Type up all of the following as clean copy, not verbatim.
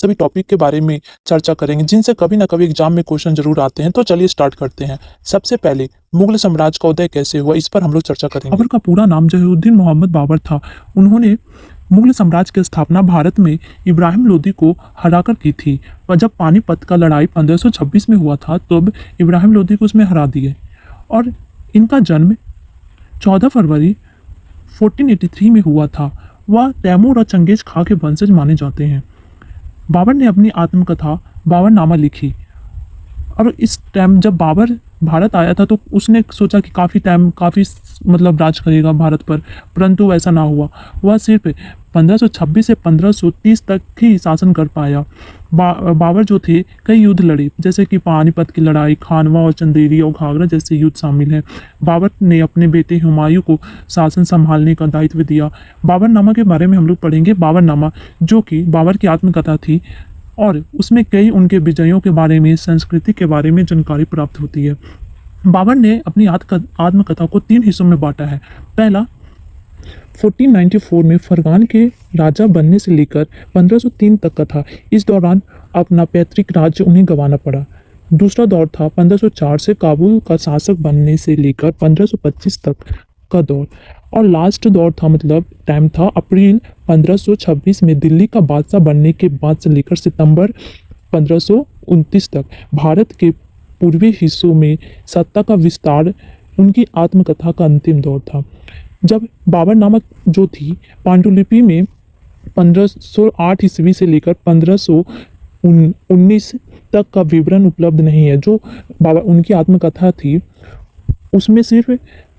सभी टॉपिक के बारे में चर्चा करेंगे जिनसे कभी ना कभी एग्जाम में क्वेश्चन जरूर आते हैं। तो चलिए स्टार्ट करते हैं। सबसे पहले मुगल साम्राज्य का उदय कैसे हुआ, इस पर हम लोग चर्चा करेंगे। बाबर का पूरा नाम जहीरुद्दीन मोहम्मद बाबर था। उन्होंने मुगल साम्राज्य की स्थापना भारत में इब्राहिम लोदी को हराकर की थी। और जब पानीपत का लड़ाई 1526 में हुआ था तब इब्राहिम लोदी को उसमें हरा दिए। और इनका जन्म 14 फरवरी 1483 में हुआ था। वह तैमूर और चंगेज खां के वंशज माने जाते हैं। बाबर ने अपनी आत्मकथा बाबरनामा लिखी। और इस टाइम जब बाबर भारत आया था तो उसने सोचा कि काफ़ी मतलब राज करेगा भारत पर, परंतु वैसा ना हुआ। वह सिर्फ 1526 से 1530 तक ही शासन कर पाया। बाबर जो थे कई युद्ध लड़े, जैसे कि पानीपत की लड़ाई, खानवा और चंदेरी और घाघरा जैसे युद्ध शामिल हैं। बाबर ने अपने बेटे हुमायूं को शासन संभालने का दायित्व दिया। बाबरनामा के बारे में हम लोग पढ़ेंगे। बाबरनामा जो कि बाबर की आत्मकथा थी और उसमें कई उनके विजयों के बारे में, संस्कृति के बारे में जानकारी प्राप्त होती है। बाबर ने अपनी आत्मकथा को 3 हिस्सों में बांटा है। पहला 1494 में फरगान के राजा बनने से लेकर 1503 तक का था। इस दौरान अपना पैतृक राज्य उन्हें गंवाना पड़ा। दूसरा दौर था 1504 से काबुल का शासक बनने से लेकर 1525 तक का दौर। और लास्ट दौर था, मतलब टाइम था, अप्रैल 1526 में दिल्ली का बादशाह बनने के बाद से लेकर सितंबर 1529 तक भारत के पूर्वी हिस्सों में सत्ता का विस्तार उनकी आत्मकथा का अंतिम दौर था। जब बाबरनामा जो थी पांडुलिपि में 1508 ईस्वी से लेकर 1519 तक का विवरण उपलब्ध नहीं है। जो बाबर उनकी आत्मकथा थी उसमें सिर्फ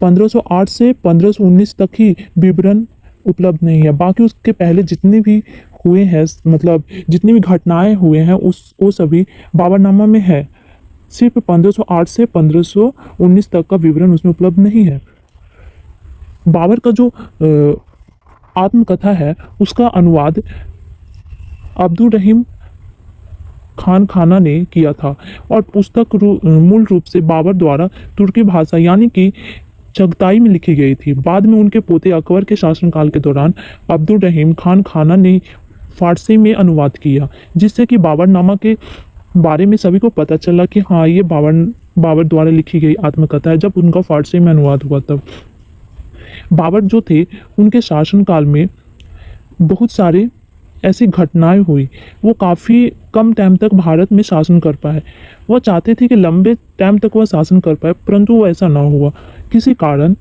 1508 से 1519 तक ही विवरण उपलब्ध नहीं है। बाकी उसके पहले जितने भी हुए हैं, मतलब जितनी भी घटनाएं हुए हैं वो सभी बाबरनामा में है। सिर्फ 1508 से 1519 तक का विवरण उसमें उपलब्ध नहीं है। बाबर का जो आत्मकथा है उसका अनुवाद अब्दुल रहीम खान खाना ने किया था और पुस्तक मूल रूप से बाबर द्वारा तुर्की भाषा यानी कि चगताई में लिखी गई थी। बाद में उनके पोते अकबर के शासनकाल के दौरान अब्दुल रहीम खान खाना ने फारसी में अनुवाद किया, जिससे कि बाबरनामा के बारे में सभी को पता चला कि हाँ, ये बाबर द्वारा लिखी गई आत्मकथा है। जब उनका फारसी में अनुवाद हुआ तब बाबर जो थे उनके शासनकाल में बहुत सारे ऐसी घटनाएं हुई। वो काफ़ी कम टाइम तक भारत में शासन कर पाए। वह चाहते थे कि लंबे टाइम तक वह शासन कर पाए, परंतु वो ऐसा ना हुआ। किसी कारण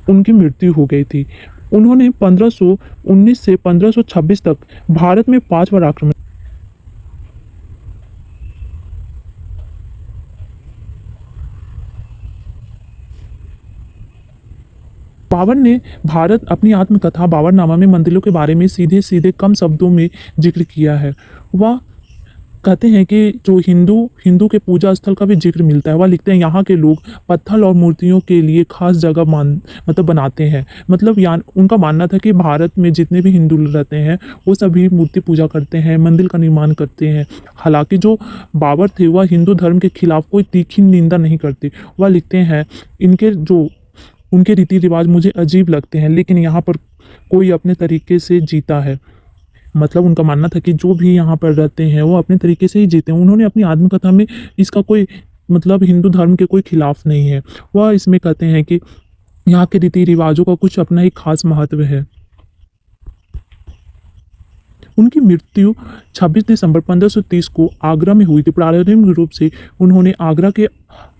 उनकी मृत्यु हो गई थी। उन्होंने 1519 से 1526 तक भारत में 5 बार आक्रमण। बाबर ने अपनी आत्मकथा बाबरनामा में मंदिरों के बारे में सीधे सीधे कम शब्दों में जिक्र किया है। वह कहते हैं कि जो हिंदू के पूजा स्थल का भी जिक्र मिलता है। वह लिखते हैं यहाँ के लोग पत्थर और मूर्तियों के लिए खास जगह मतलब बनाते हैं। मतलब उनका मानना था कि भारत में जितने भी हिंदू रहते हैं वो सभी मूर्ति पूजा करते हैं, मंदिर का निर्माण करते हैं। हालांकि जो बाबर थे वह हिंदू धर्म के खिलाफ कोई तीखी निंदा नहीं करते। वह लिखते हैं उनके रीति रिवाज मुझे अजीब लगते हैं, लेकिन यहाँ पर कोई अपने तरीके से जीता है। मतलब उनका मानना था कि जो भी यहाँ पर रहते हैं वो अपने तरीके से ही जीते हैं। उन्होंने अपनी आत्मकथा में इसका कोई मतलब हिंदू धर्म के कोई खिलाफ नहीं है। वह इसमें कहते हैं कि यहाँ के रीति रिवाजों का कुछ अपना ही खास महत्व है। उनकी मृत्यु 26 दिसंबर 1530 को आगरा में हुई थी। प्रारंभिक रूप से उन्होंने आगरा के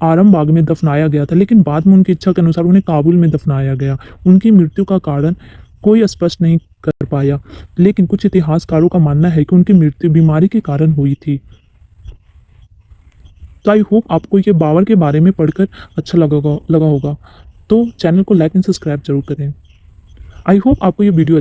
आरामबाग में दफनाया गया था, लेकिन बाद में उनकी इच्छा के अनुसार उन्हें काबुल में दफनाया गया। उनकी मृत्यु का कारण कोई स्पष्ट नहीं कर पाया, लेकिन कुछ इतिहासकारों का मानना है कि उनकी मृत्यु बीमारी के कारण हुई थी। तो आई होप आपको ये बाबर के बारे में पढ़कर अच्छा लगा होगा। तो चैनल को लाइक एंड सब्सक्राइब जरूर करें। आई होप आपको ये वीडियो